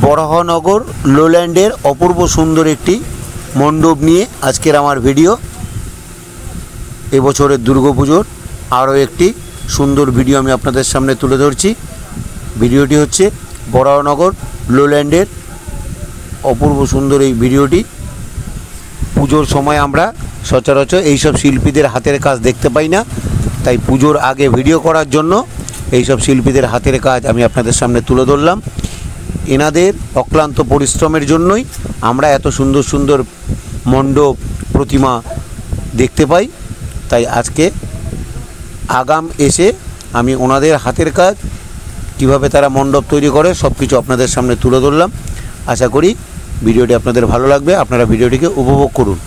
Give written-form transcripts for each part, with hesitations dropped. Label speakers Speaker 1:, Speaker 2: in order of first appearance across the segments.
Speaker 1: বরাহনগর লোল্যান্ডের অপূর্ব সুন্দর একটি মণ্ডপ নিয়ে আজকের আমার ভিডিও। এবছরের দুর্গাপুজোর আরও একটি সুন্দর ভিডিও আমি আপনাদের সামনে তুলে ধরছি। ভিডিওটি হচ্ছে বরাহনগর লোল্যান্ডের অপূর্ব সুন্দর এই ভিডিওটি। পুজোর সময় আমরা সচরাচর এইসব শিল্পীদের হাতের কাজ দেখতে পাই না, তাই পুজোর আগে ভিডিও করার জন্য এইসব শিল্পীদের হাতের কাজ আমি আপনাদের সামনে তুলে ধরলাম। এনাদের অক্লান্ত পরিশ্রমের জন্যই আমরা এত সুন্দর সুন্দর মণ্ডপ প্রতিমা দেখতে পাই। তাই আজকে আগাম এসে আমি ওনাদের হাতের কাজ কিভাবে তারা মণ্ডপ তৈরি করে সব কিছু আপনাদের সামনে তুলে ধরলাম। আশা করি ভিডিওটি আপনাদের ভালো লাগবে, আপনারা ভিডিওটিকে উপভোগ করুন।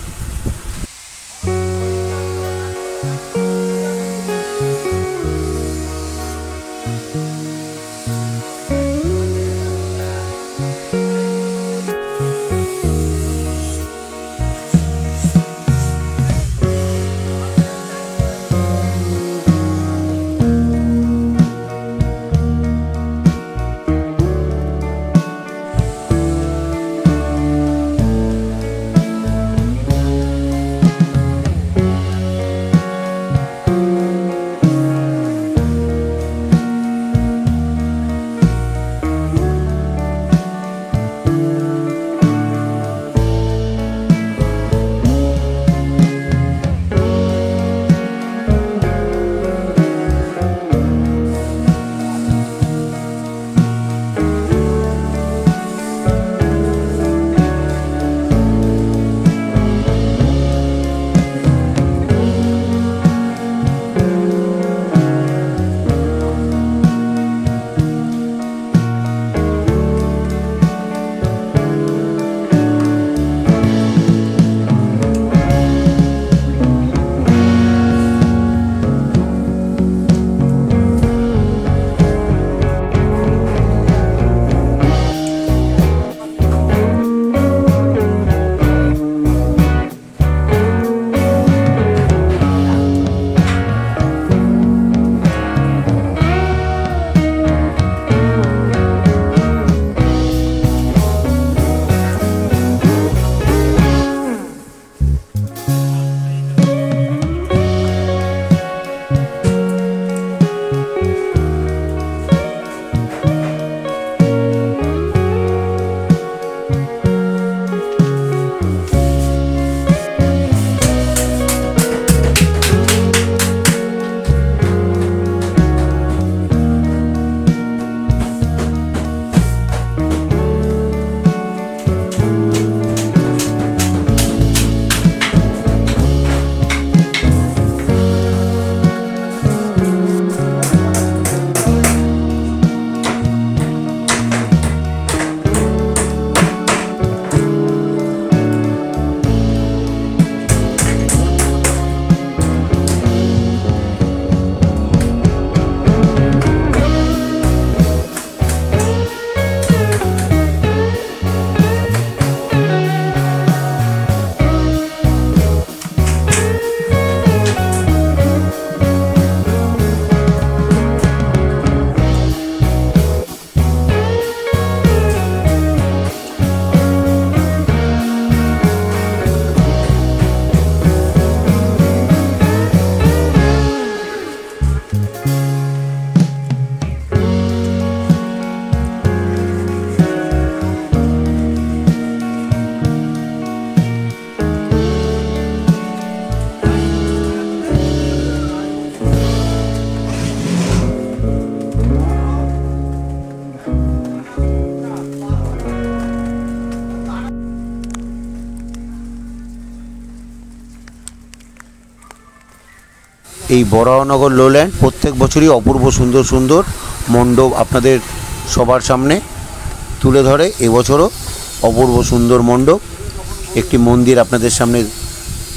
Speaker 1: এই বরাহনগর লোল্যান্ড প্রত্যেক বছরই অপূর্ব সুন্দর সুন্দর মণ্ডপ আপনাদের সবার সামনে তুলে ধরে। এবছরও অপূর্ব সুন্দর মণ্ডপ একটি মন্দির আপনাদের সামনে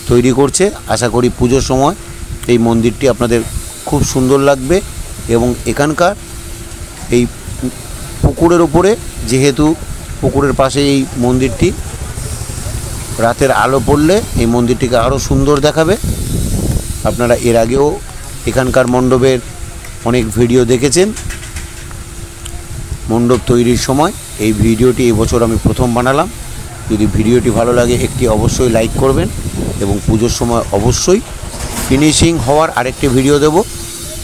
Speaker 1: তৈরি করছে। আশা করি পুজোর সময় এই মন্দিরটি আপনাদের খুব সুন্দর লাগবে। এবং এখানকার এই পুকুরের উপরে, যেহেতু পুকুরের পাশে এই মন্দিরটি, রাতের আলো পড়লে এই মন্দিরটিকে আরও সুন্দর দেখাবে। আপনারা এর আগেও এখানকার মণ্ডপের অনেক ভিডিও দেখেছেন মণ্ডপ তৈরির সময়। এই ভিডিওটি এবছর আমি প্রথম বানালাম। যদি ভিডিওটি ভালো লাগে একটি অবশ্যই লাইক করবেন এবং পুজোর সময় অবশ্যই ফিনিশিং হওয়ার আরেকটি ভিডিও দেব।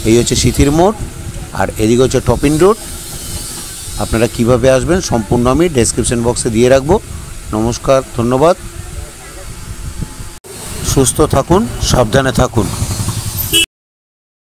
Speaker 1: এই হচ্ছে সিথির মোড় আর এদিকে হচ্ছে টপিন রোড। আপনারা কিভাবে আসবেন সম্পূর্ণ আমি ডেসক্রিপশন বক্সে দিয়ে রাখবো। নমস্কার, ধন্যবাদ। সুস্থ থাকুন, সাবধানে থাকুন।